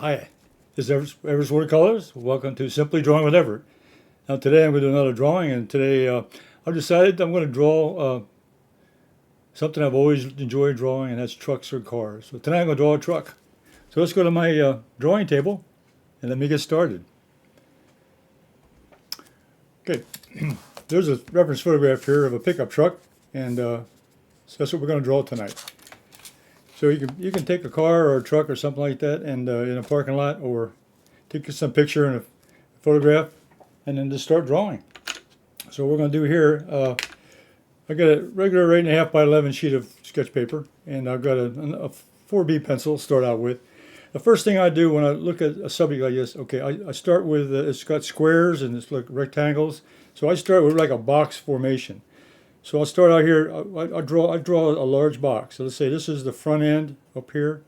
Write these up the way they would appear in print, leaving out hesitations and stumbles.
Hi, this is Everett's Watercolors. Welcome to Simply Drawing with Everett. Now today I'm going to do another drawing, and today I've decided I'm going to draw something I've always enjoyed drawing, and that's trucks or cars. So tonight I'm going to draw a truck. So let's go to my drawing table and let me get started. Okay, there's a reference photograph here of a pickup truck, and so that's what we're going to draw tonight. So you can take a car or a truck or something like that, and in a parking lot, or take some picture and a photograph, and then just start drawing. So what we're going to do here, I got a regular 8.5 by 11 sheet of sketch paper, and I've got a 4B pencil to start out with. The first thing I do when I look at a subject like this, okay, I start with it's got squares and it's like rectangles, so I start with like a box formation. So I'll start out here. I draw a large box. So let's say this is the front end up here,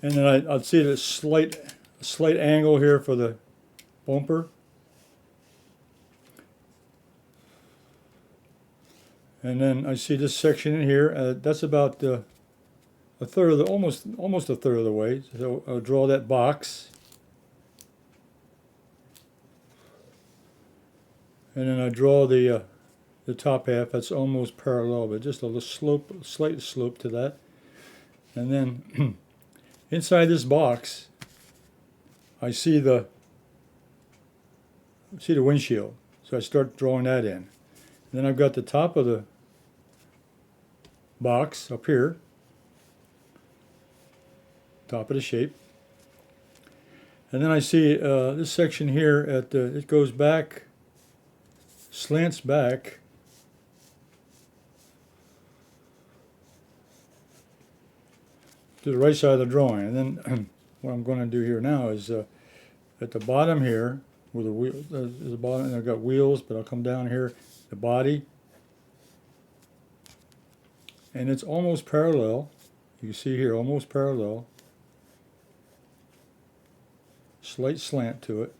and then I'll see the slight angle here for the bumper, and then I see this section in here. That's about a third of the almost a third of the way. So I'll draw that box, and then I draw the top half. That's almost parallel, but just a little slight slope to that. And then inside this box, I see the windshield. So I start drawing that in. And then I've got the top of the box up here, top of the shape. And then I see this section here it goes back, slants back to the right side of the drawing. And then what I'm going to do here now is at the bottom here, where the wheel is the bottom, and I've got wheels, but I'll come down here, the body, and it's almost parallel. You can see here, almost parallel. Slight slant to it,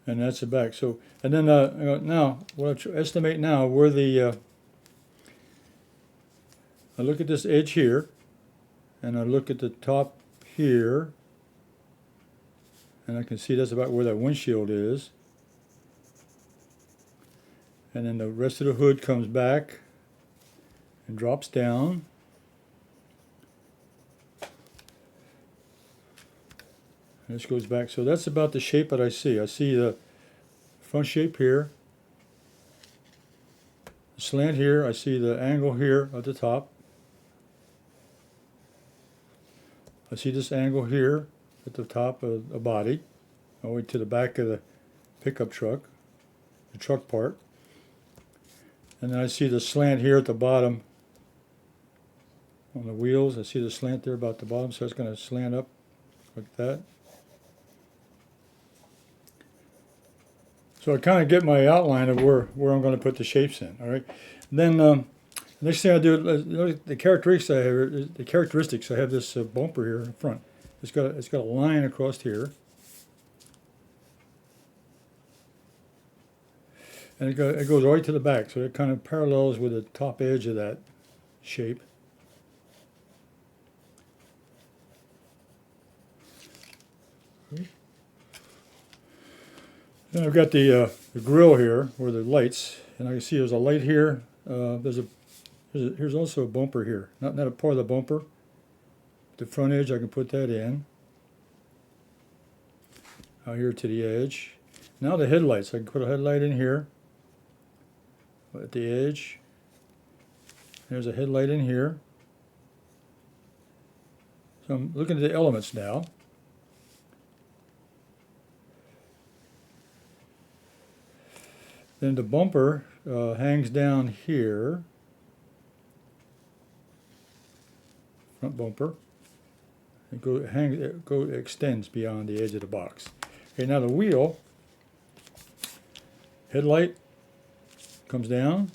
and that's the back. So, and then now what I estimate now where the I look at this edge here, and I look at the top here, and I can see that's about where that windshield is. And then the rest of the hood comes back and drops down. And this goes back. So that's about the shape that I see. I see the front shape here, the slant here. I see the angle here at the top. I see this angle here at the top of the body, all the way to the back of the pickup truck, the truck part. And then I see the slant here at the bottom on the wheels. I see the slant there about the bottom, so it's going to slant up like that. So I kind of get my outline of where I'm going to put the shapes in. All right. And then next thing I do, the characteristics I have this bumper here in front. It's got a line across here, and it goes right to the back. So it kind of parallels with the top edge of that shape. Then I've got the grill here, or the lights, and I can see there's a light here. Here's also a bumper here, not a part of the bumper. The front edge, I can put that in. Out here to the edge. Now the headlights, I can put a headlight in here. At the edge. There's a headlight in here. So I'm looking at the elements now. Then the bumper hangs down here. Front bumper. It extends beyond the edge of the box. Okay, now the wheel, headlight comes down.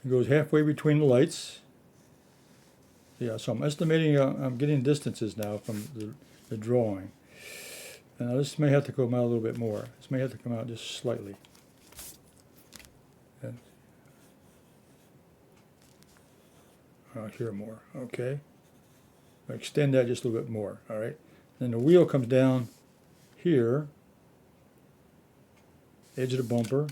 It goes halfway between the lights. Yeah, so I'm estimating, I'm getting distances now from the drawing. Now this may have to come out a little bit more. This may have to come out just slightly. here more. Okay. Extend that just a little bit more. All right. Then the wheel comes down here, edge of the bumper.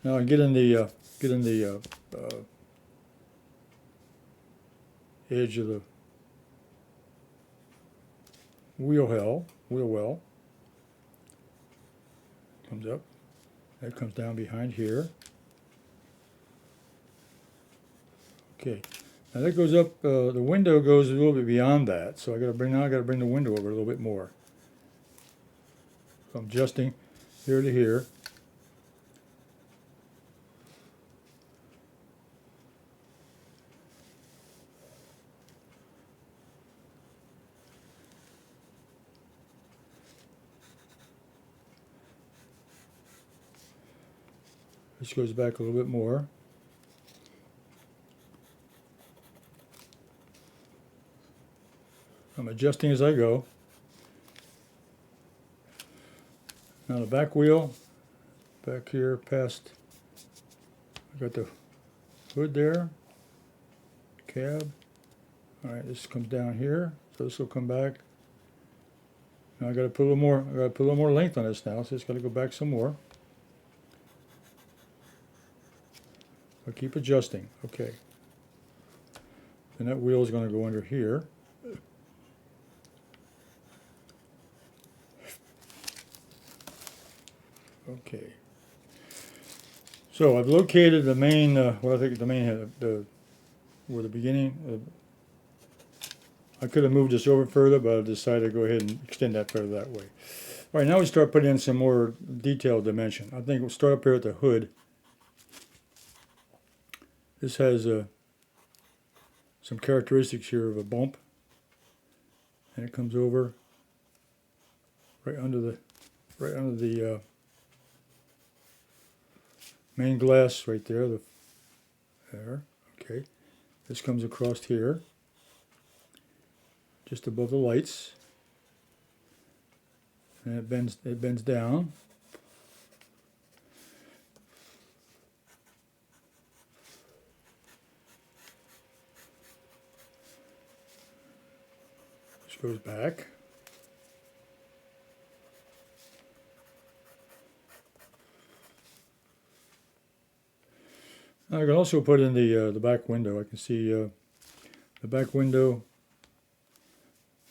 Now I get in the edge of the wheel well. Comes up. That comes down behind here. Okay. Now that goes up. The window goes a little bit beyond that, so I got to bring the window over a little bit more. So I'm adjusting here to here. This goes back a little bit more. I'm adjusting as I go. Now the back wheel, back here past, I got the hood there, cab. All right, this comes down here, so this will come back. Now I got to put a little more length on this now, so it's got to go back some more. I'll keep adjusting. Okay. And that wheel is going to go under here. Okay. So I've located the main, well, I think the main, where the beginning. I could have moved this over further, but I decided to go ahead and extend that further that way. All right, now we start putting in some more detailed dimension. I think we'll start up here at the hood. This has some characteristics here of a bump, and it comes over right under the main glass right there. There, okay. This comes across here, just above the lights, and it bends down. Goes back. I can also put in the back window. I can see the back window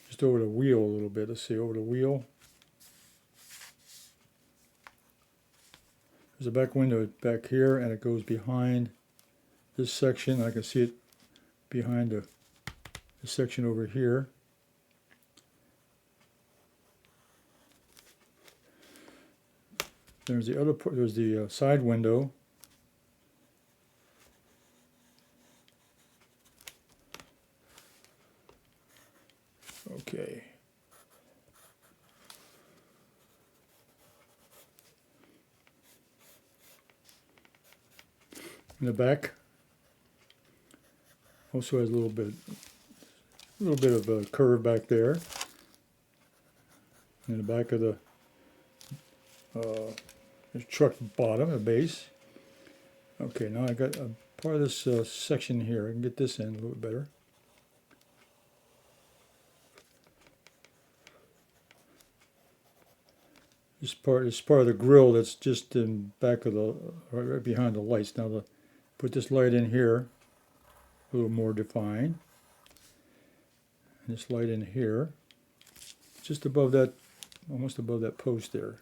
just over the wheel a little bit. Let's see, over the wheel. There's a back window back here, and it goes behind this section. I can see it behind the section over here. There's the other. There's the side window. Okay. In the back also has a little bit of a curve back there. In the back of the truck bottom, the base. Okay, now I got a part of this section here. I can get this in a little bit better. This part is part of the grill that's just in back of the, right behind the lights. Now put this light in here, a little more defined. And this light in here, just above that, almost above that post there.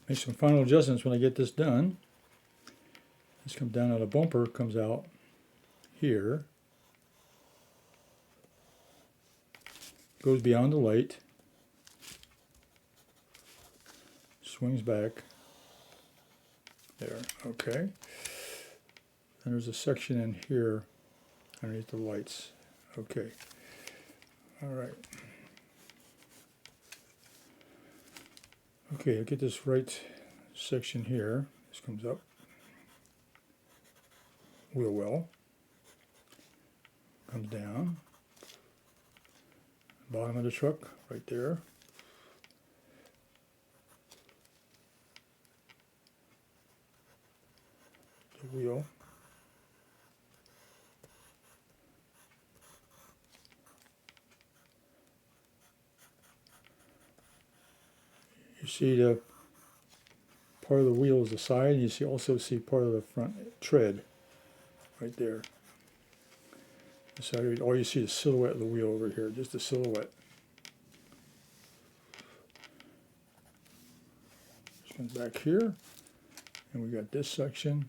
Make some final adjustments when I get this done. This comes down, now the bumper comes out here. Goes beyond the light. Swings back. There, okay. And there's a section in here underneath the lights. Okay. All right. Okay, I'll get this right section here. This comes up. Wheel well. Comes down. Bottom of the truck, right there. The wheel. You see the part of the wheel is the side, and you also see part of the front tread right there. So all you see is silhouette of the wheel over here, just a silhouette. This comes back here, and we got this section.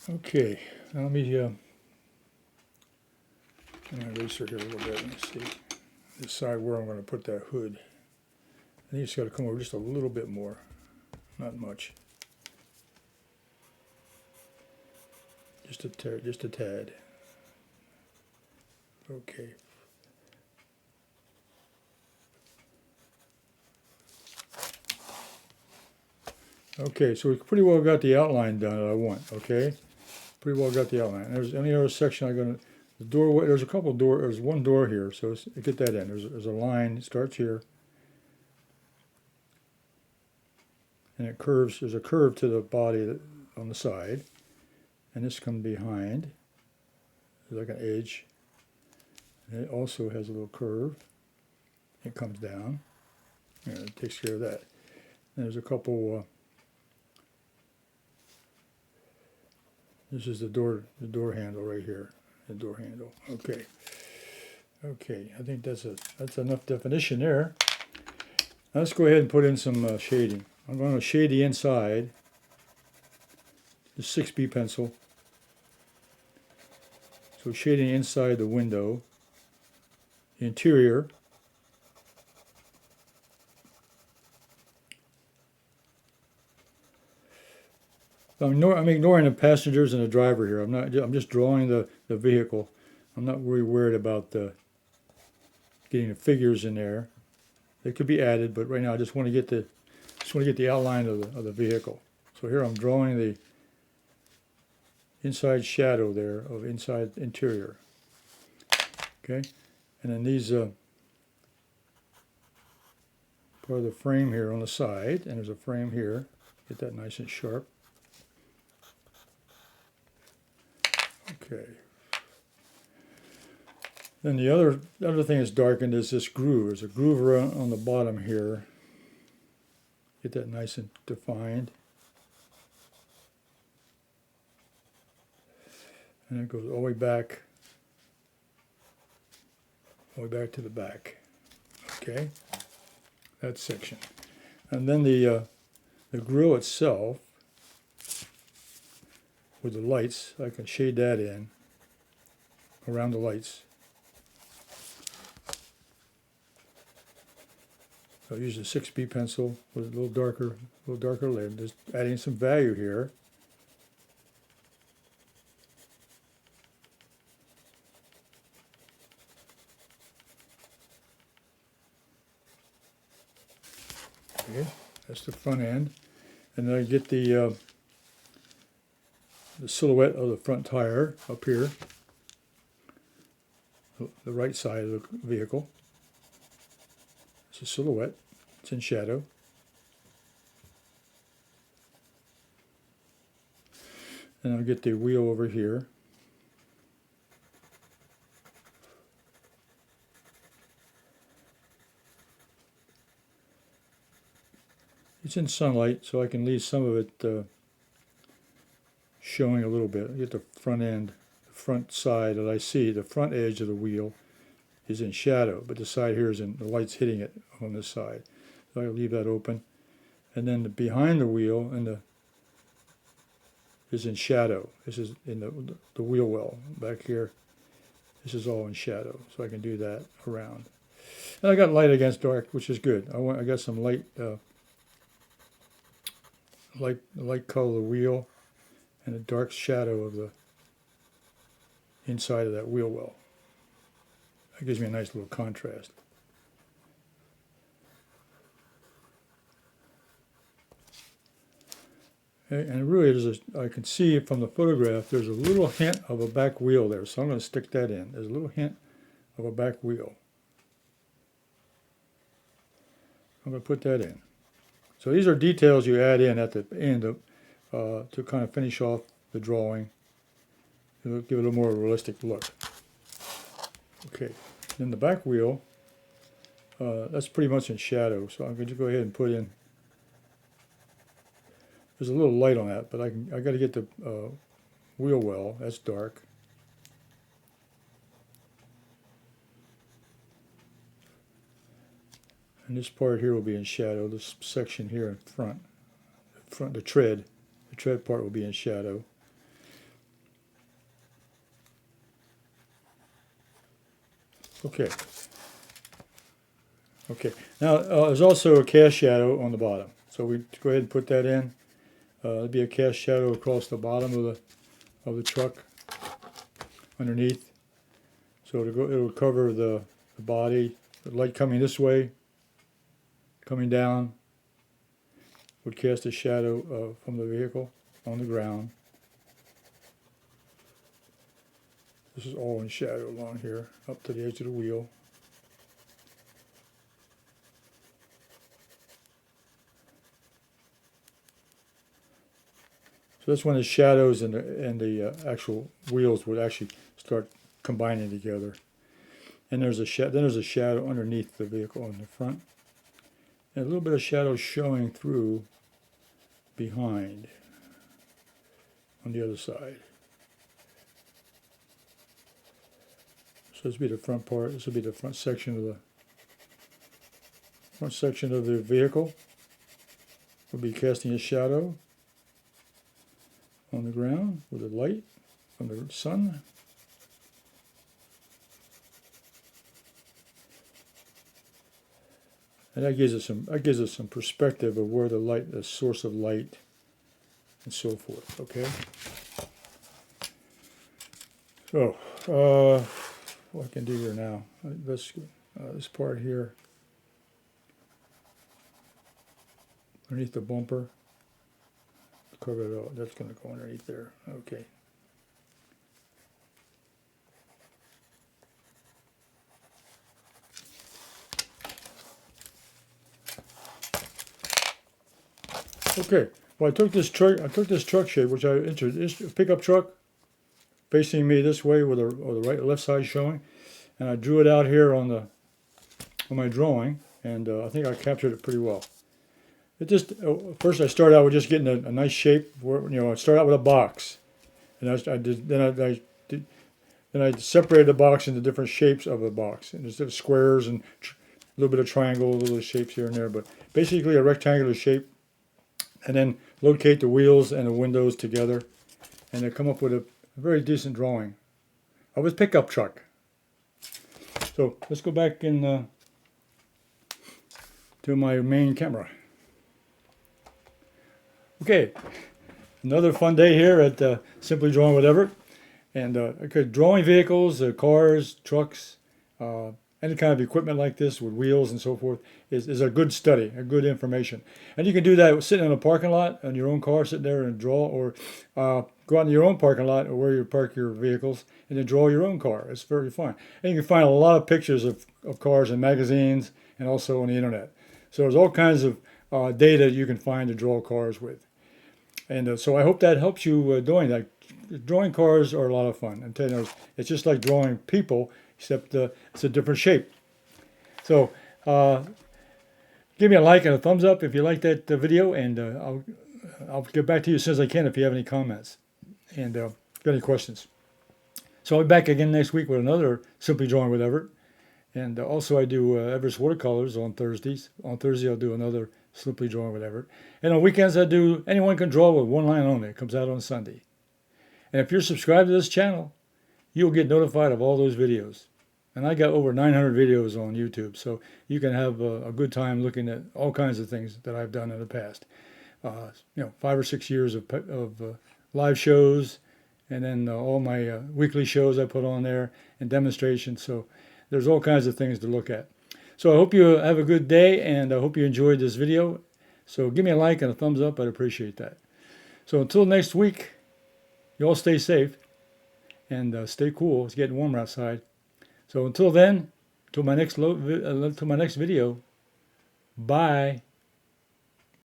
Okay, now let me get my eraser here a little bit. Let's see. Decide where I'm going to put that hood. I think it's got to come over just a little bit more, not much. Just a tad. Okay. Okay, so we pretty well got the outline done that I want. Okay, pretty well got the outline. There's any other section I'm gonna the doorway. There's a couple door. There's one door here, so get that in. There's a line. It starts here, and it curves. There's a curve to the body on the side, and this comes behind. There's like an edge. And it also has a little curve. It comes down. Yeah, it takes care of that. And there's a couple. This is the door handle right here. The door handle. Okay. Okay. I think that's enough definition there. Now let's go ahead and put in some shading. I'm going to shade the inside. The 6B pencil. So shading inside the window. The interior. I'm ignoring the passengers and the driver here. I'm just drawing the vehicle. I'm not really worried about getting the figures in there. They could be added, but right now I just want to get the outline of the vehicle. So here I'm drawing the inside shadow there of inside interior. Okay, and then these part of the frame here on the side, and there's a frame here. Get that nice and sharp. Okay. Then the other thing that's darkened is this groove. There's a groove around on the bottom here. Get that nice and defined. And it goes all the way back to the back. Okay, that section. And then the grill itself, with the lights, I can shade that in around the lights. So I'll use the 6B pencil with a little darker lid, just adding some value here. Okay, that's the front end, and then I get the silhouette of the front tire up here, the right side of the vehicle. It's a silhouette. It's in shadow. And I'll get the wheel over here. It's in sunlight, so I can leave some of it showing a little bit. I get the front end, the front side that I see, the front edge of the wheel is in shadow, but the side here is in the light's hitting it on this side. So I'll leave that open. And then behind the wheel is in shadow. This is in the wheel well back here. This is all in shadow, so I can do that around. And I got light against dark, which is good. I got some light color of the wheel and a dark shadow of the inside of that wheel well. That gives me a nice little contrast. Okay, and really, I can see from the photograph, there's a little hint of a back wheel there, so I'm going to stick that in. There's a little hint of a back wheel. I'm going to put that in. So these are details you add in at the end of, to kind of finish off the drawing. It'll give it a more realistic look. Okay, then the back wheel, that's pretty much in shadow, so I'm going to go ahead and put in. There's a little light on that, but I got to get the wheel well. That's dark. And this part here will be in shadow. This section here in front, the tread part will be in shadow. Okay. Okay. Now there's also a cast shadow on the bottom, so we go ahead and put that in. There'll be a cast shadow across the bottom of the truck underneath. So it'll cover the body. The light coming this way, coming down, would cast a shadow from the vehicle on the ground. This is all in shadow along here, up to the edge of the wheel. So that's when the shadows and the actual wheels would actually start combining together. And there's a shadow underneath the vehicle in the front, and a little bit of shadow showing through behind on the other side. So this will be the front part. This will be the front section of the vehicle. We'll be casting a shadow on the ground with a light from the sun. And that gives us some perspective of where the source of light, and so forth. Okay. So what I can do here now? This part here underneath the bumper. Cover it all. That's going to go underneath there. Okay. Okay. Well, I took this truck shape, which I introduced, a pickup truck, facing me this way with the left side showing, and I drew it out here on my drawing, and I think I captured it pretty well. It just first I started out with just getting a nice shape. Where, I start out with a box, and then I separated the box into different shapes of the box, and instead of squares and a little bit of triangle, little shapes here and there, but basically a rectangular shape. And then locate the wheels and the windows together, and then come up with a very decent drawing of his pickup truck. So let's go back in to my main camera. Okay, another fun day here at Simply Drawing with Everett, and drawing vehicles, cars, trucks, any kind of equipment like this with wheels and so forth is a good study, a good information. And you can do that sitting in a parking lot in your own car, sitting there and draw, or go out in your own parking lot or where you park your vehicles and then draw your own car. It's very fun. And you can find a lot of pictures of cars in magazines and also on the internet. So there's all kinds of data you can find to draw cars with. And so I hope that helps you doing that. Drawing cars are a lot of fun. I'm telling you, it's just like drawing people, except it's a different shape. So give me a like and a thumbs up if you like that video, and I'll get back to you as soon as I can if you have any comments and got any questions. So I'll be back again next week with another Simply Drawing with Everett. And also I do Everett's Watercolors on Thursdays. On Thursday I'll do another Simply Drawing with Everett. And on weekends I do Anyone Can Draw with One Line Only. It comes out on Sunday. And if you're subscribed to this channel, you'll get notified of all those videos. And I got over 900 videos on YouTube, so you can have a good time looking at all kinds of things that I've done in the past. 5 or 6 years of live shows, and then all my weekly shows I put on there and demonstrations. So there's all kinds of things to look at. So I hope you have a good day, and I hope you enjoyed this video. So give me a like and a thumbs up. I'd appreciate that. So until next week, you all stay safe and stay cool. It's getting warmer outside. So until then, till my next video, bye.